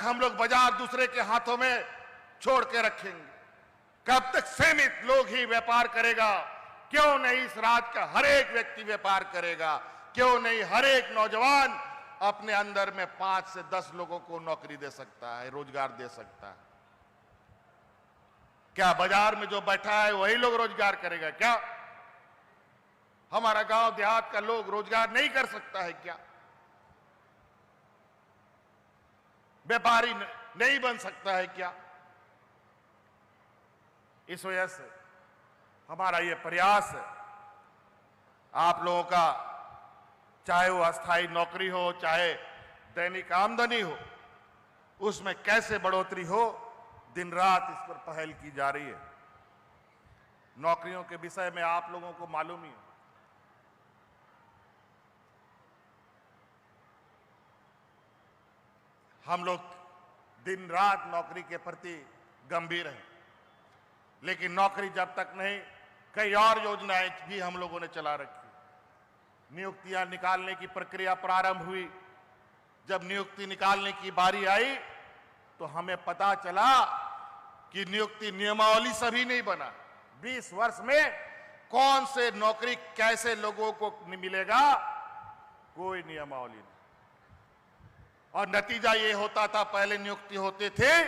हम लोग बाजार दूसरे के हाथों में छोड़ के रखेंगे? कब तक सीमित लोग ही व्यापार करेगा? क्यों नहीं इस राज्य का हर एक व्यक्ति व्यापार करेगा? क्यों नहीं हर एक नौजवान अपने अंदर में 5 से 10 लोगों को नौकरी दे सकता है, रोजगार दे सकता है? क्या बाजार में जो बैठा है वही लोग रोजगार करेगा क्या? हमारा गांव देहात का लोग रोजगार नहीं कर सकता है क्या? व्यापारी नहीं बन सकता है क्या? इस वजह से हमारा यह प्रयास है, आप लोगों का, चाहे वो अस्थायी नौकरी हो, चाहे दैनिक आमदनी हो, उसमें कैसे बढ़ोतरी हो, दिन रात इस पर पहल की जा रही है। नौकरियों के विषय में आप लोगों को मालूम ही है, हम लोग दिन रात नौकरी के प्रति गंभीर हैं, लेकिन नौकरी जब तक नहीं, कई और योजनाएं भी हम लोगों ने चला रखी। नियुक्तियां निकालने की प्रक्रिया प्रारंभ हुई। जब नियुक्ति निकालने की बारी आई तो हमें पता चला कि नियुक्ति नियमावली सभी नहीं बना। 20 वर्ष में कौन से नौकरी कैसे लोगों को मिलेगा, कोई नियमावली नहीं। और नतीजा ये होता था, पहले नियुक्ति होते थे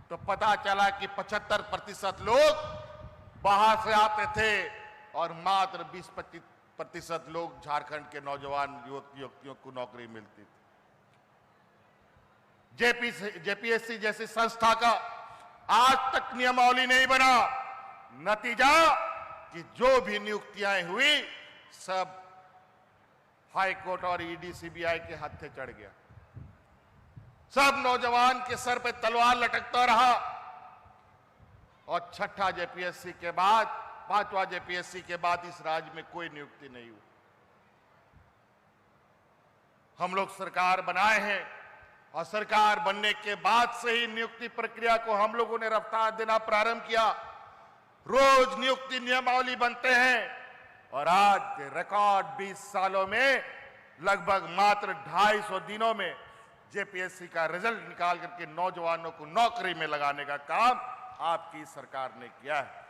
तो पता चला कि 75% लोग बाहर से आते थे और मात्र 20-25% लोग झारखंड के नौजवान युवक युवतियों को नौकरी मिलती थी। जेपीएससी जैसी संस्था का आज तक नियमावली नहीं बना। नतीजा कि जो भी नियुक्तियां हुई सब हाई कोर्ट और ईडी सीबीआई के हत्थे चढ़ गया। सब नौजवान के सर पे तलवार लटकता रहा और छठा जेपीएससी के बाद, 5वां जेपीएससी के बाद इस राज्य में कोई नियुक्ति नहीं हुई। हम लोग सरकार बनाए हैं और सरकार बनने के बाद से ही नियुक्ति प्रक्रिया को हम लोगों ने रफ्तार देना प्रारंभ किया। रोज नियुक्ति नियमावली बनते हैं और आज के रिकॉर्ड 20 सालों में लगभग मात्र 250 दिनों में जेपीएससी का रिजल्ट निकाल करके नौजवानों को नौकरी में लगाने का काम आपकी सरकार ने किया है।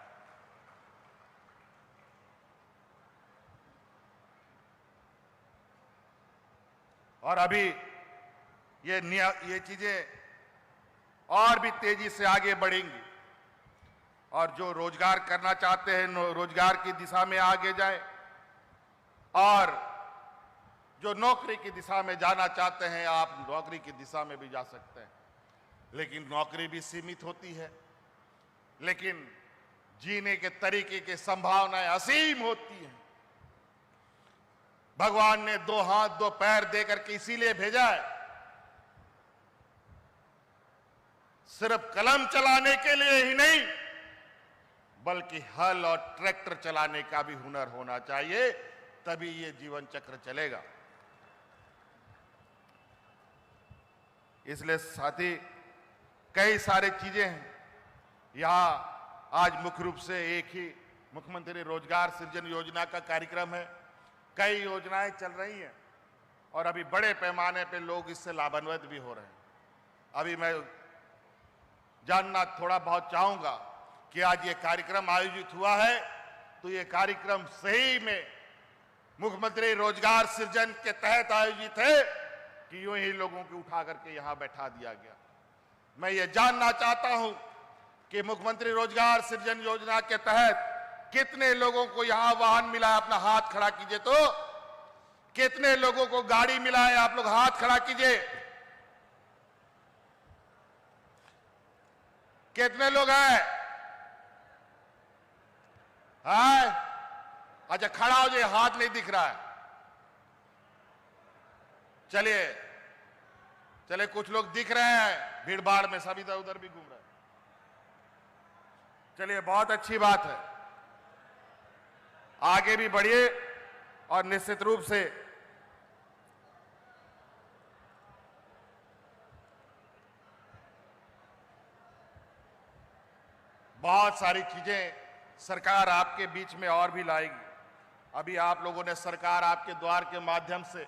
और अभी ये चीजें और भी तेजी से आगे बढ़ेंगी और जो रोजगार करना चाहते हैं रोजगार की दिशा में आगे जाए और जो नौकरी की दिशा में जाना चाहते हैं आप नौकरी की दिशा में भी जा सकते हैं। लेकिन नौकरी भी सीमित होती है, लेकिन जीने के तरीके की संभावनाएं असीम होती हैं। भगवान ने 2 हाथ 2 पैर देकर के इसीलिए भेजा है, सिर्फ कलम चलाने के लिए ही नहीं बल्कि हल और ट्रैक्टर चलाने का भी हुनर होना चाहिए, तभी ये जीवन चक्र चलेगा। इसलिए साथी कई सारी चीजें हैं। यहां आज मुख्य रूप से एक ही मुख्यमंत्री रोजगार सृजन योजना का कार्यक्रम है। कई योजनाएं चल रही हैं और अभी बड़े पैमाने पे लोग इससे लाभान्वित भी हो रहे हैं। अभी मैं जानना थोड़ा बहुत चाहूंगा कि आज ये कार्यक्रम आयोजित हुआ है तो ये कार्यक्रम सही में मुख्यमंत्री रोजगार सृजन के तहत आयोजित है कि यूं ही लोगों को उठा करके यहां बैठा दिया गया। मैं ये जानना चाहता हूं कि मुख्यमंत्री रोजगार सृजन योजना के तहत कितने लोगों को यहां वाहन मिला है? अपना हाथ खड़ा कीजिए। तो कितने लोगों को गाड़ी मिला है? आप लोग हाथ खड़ा कीजिए। कितने लोग हैं? अच्छा खड़ा हो जाइए, हाथ नहीं दिख रहा है। चलिए चलिए, कुछ लोग दिख रहे हैं भीड़ भाड़ में, सब इधर उधर भी घूम रहे हैं। चलिए बहुत अच्छी बात है, आगे भी बढ़िए और निश्चित रूप से बहुत सारी चीजें सरकार आपके बीच में और भी लाएगी। अभी आप लोगों ने सरकार आपके द्वार के माध्यम से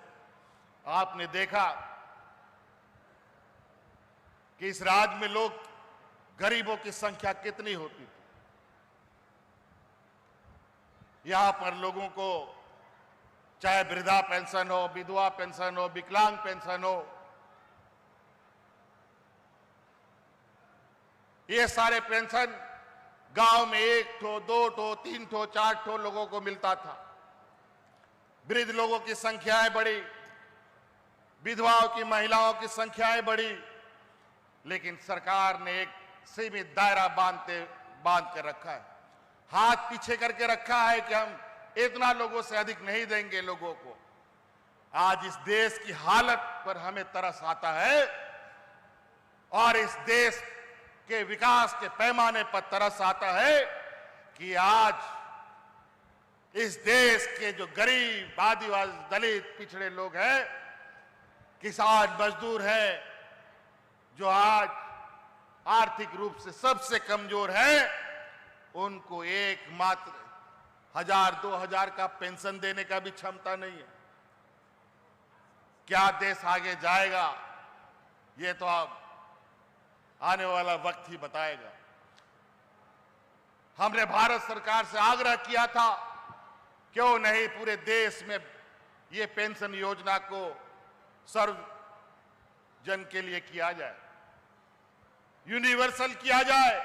आपने देखा कि इस राज्य में लोग गरीबों की संख्या कितनी होती थी। यहां पर लोगों को चाहे वृद्धा पेंशन हो, विधवा पेंशन हो, विकलांग पेंशन हो, ये सारे पेंशन गांव में 1 ठो, 2 ठो, 3 ठो, 4 ठो लोगों को मिलता था। वृद्ध लोगों की संख्याएं बढ़ी, विधवाओं की महिलाओं की संख्याएं बढ़ी, लेकिन सरकार ने एक सीमित दायरा बांध कर रखा है, हाथ पीछे करके रखा है कि हम इतना लोगों से अधिक नहीं देंगे लोगों को। आज इस देश की हालत पर हमें तरस आता है और इस देश के विकास के पैमाने पर तरस आता है कि आज इस देश के जो गरीब, आदिवासी, दलित, पिछड़े लोग हैं, किसान, मजदूर हैं, जो आज आर्थिक रूप से सबसे कमजोर हैं, उनको एकमात्र 1000-2000 का पेंशन देने का भी क्षमता नहीं है। क्या देश आगे जाएगा, ये तो आप आने वाला वक्त ही बताएगा। हमने भारत सरकार से आग्रह किया था, क्यों नहीं पूरे देश में ये पेंशन योजना को सर्व जन के लिए किया जाए, यूनिवर्सल किया जाए,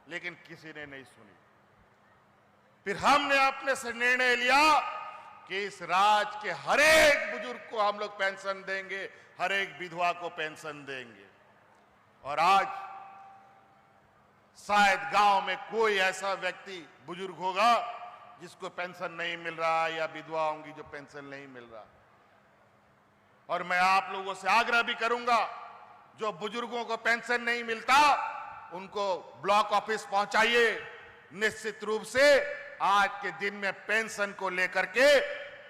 लेकिन किसी ने नहीं सुनी। फिर हमने अपने से निर्णय लिया कि इस राज्य के हर एक बुजुर्ग को हम लोग पेंशन देंगे, हर एक विधवा को पेंशन देंगे। और आज शायद गांव में कोई ऐसा व्यक्ति, बुजुर्ग होगा जिसको पेंशन नहीं मिल रहा, या विधवा होंगी जो पेंशन नहीं मिल रहा। और मैं आप लोगों से आग्रह भी करूंगा, जो बुजुर्गों को पेंशन नहीं मिलता उनको ब्लॉक ऑफिस पहुंचाइए। निश्चित रूप से आज के दिन में पेंशन को लेकर के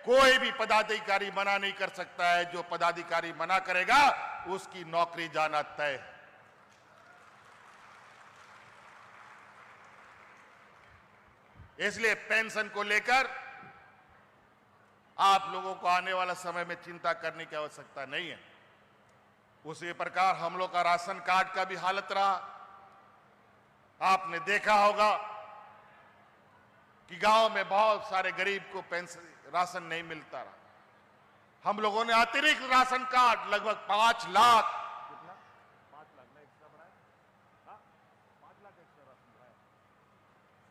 कोई भी पदाधिकारी मना नहीं कर सकता है। जो पदाधिकारी मना करेगा उसकी नौकरी जाना तय है। इसलिए पेंशन को लेकर आप लोगों को आने वाला समय में चिंता करने की आवश्यकता नहीं है। उसी प्रकार हम लोग का राशन कार्ड का भी हालत रहा। आपने देखा होगा कि गांव में बहुत सारे गरीब को पेंशन, राशन नहीं मिलता रहा। हम लोगों ने अतिरिक्त राशन कार्ड लगभग 5 लाख, कितना 5 लाख ना एक्स्ट्रा बढ़ाया, 5 लाख एक्स्ट्रा राशन बढ़ाया,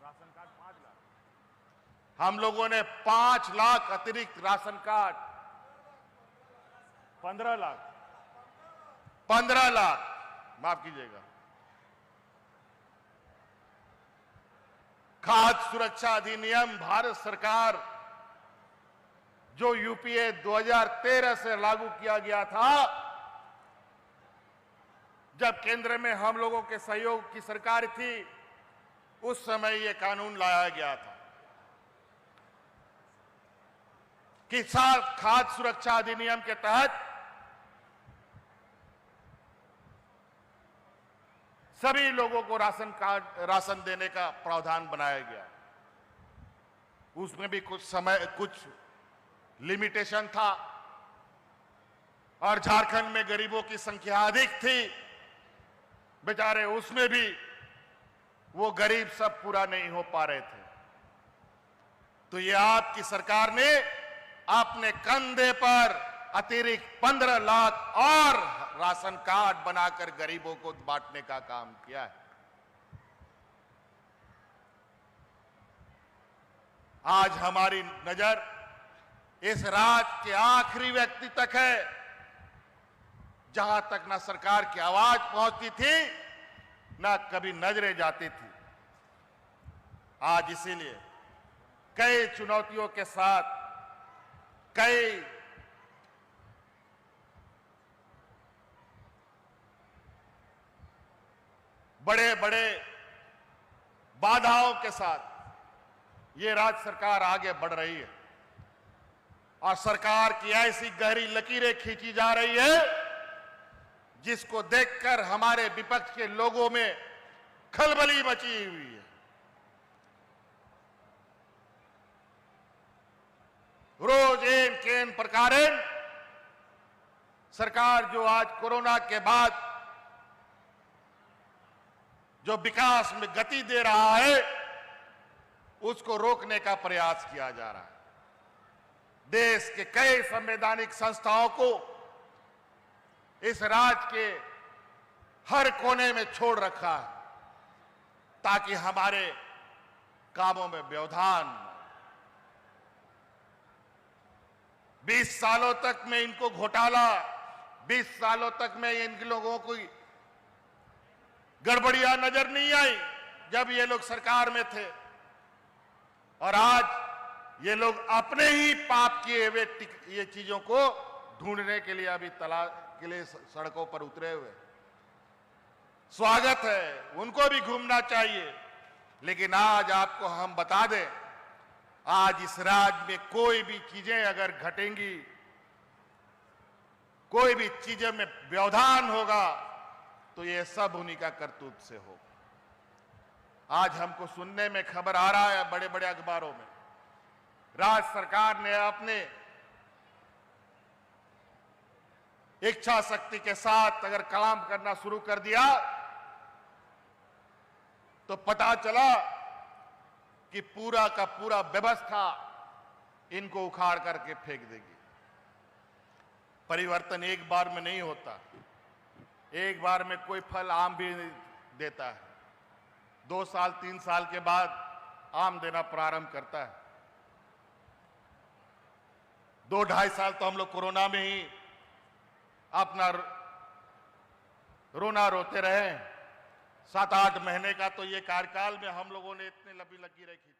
राशन कार्ड 5 लाख, हम लोगों ने 5 लाख अतिरिक्त राशन कार्ड, 15 लाख, 15 लाख, माफ कीजिएगा, खाद्य सुरक्षा अधिनियम भारत सरकार जो यूपीए 2013 से लागू किया गया था, जब केंद्र में हम लोगों के सहयोग की सरकार थी, उस समय यह कानून लाया गया था कि खाद्य सुरक्षा अधिनियम के तहत सभी लोगों को राशन देने का प्रावधान बनाया गया। उसमें भी कुछ लिमिटेशन था और झारखंड में गरीबों की संख्या अधिक थी, बेचारे उसमें भी वो गरीब सब पूरा नहीं हो पा रहे थे। तो ये आपकी सरकार ने अपने कंधे पर अतिरिक्त 15 लाख और राशन कार्ड बनाकर गरीबों को बांटने का काम किया है। आज हमारी नजर इस राज्य के आखिरी व्यक्ति तक है, जहां तक ना सरकार की आवाज पहुंचती थी, ना कभी नजरें जाती थी। आज इसीलिए कई चुनौतियों के साथ, कई बड़े बड़े बाधाओं के साथ ये राज्य सरकार आगे बढ़ रही है और सरकार की ऐसी गहरी लकीरें खींची जा रही है जिसको देखकर हमारे विपक्ष के लोगों में खलबली मची हुई है। रोज एन केन प्रकारेण सरकार जो आज कोरोना के बाद जो विकास में गति दे रहा है, उसको रोकने का प्रयास किया जा रहा है। देश के कई संवैधानिक संस्थाओं को इस राज्य के हर कोने में छोड़ रखा है ताकि हमारे कामों में व्यवधान। 20 सालों तक में इनको घोटाला, 20 सालों तक में इन लोगों को गड़बड़ियां नजर नहीं आई जब ये लोग सरकार में थे, और आज ये लोग अपने ही पाप किए हुए ये चीजों को ढूंढने के लिए अभी तलाश के लिए सड़कों पर उतरे हुए। स्वागत है, उनको भी घूमना चाहिए, लेकिन आज आपको हम बता दें, आज इस राज्य में कोई भी चीजें अगर घटेंगी, कोई भी चीजों में व्यवधान होगा, तो ये सब उन्हीं का करतूत से होगा। आज हमको सुनने में खबर आ रहा है बड़े बड़े अखबारों में, राज्य सरकार ने अपने इच्छा शक्ति के साथ अगर काम करना शुरू कर दिया तो पता चला कि पूरा का पूरा व्यवस्था इनको उखाड़ करके फेंक देगी। परिवर्तन एक बार में नहीं होता, एक बार में कोई फल आम भी देता है, 2 साल 3 साल के बाद आम देना प्रारंभ करता है। 2-2.5 साल तो हम लोग कोरोना में ही अपना रोना रोते रहे। 7-8 महीने का तो ये कार्यकाल में हम लोगों ने इतनी लंबी लगी रखी।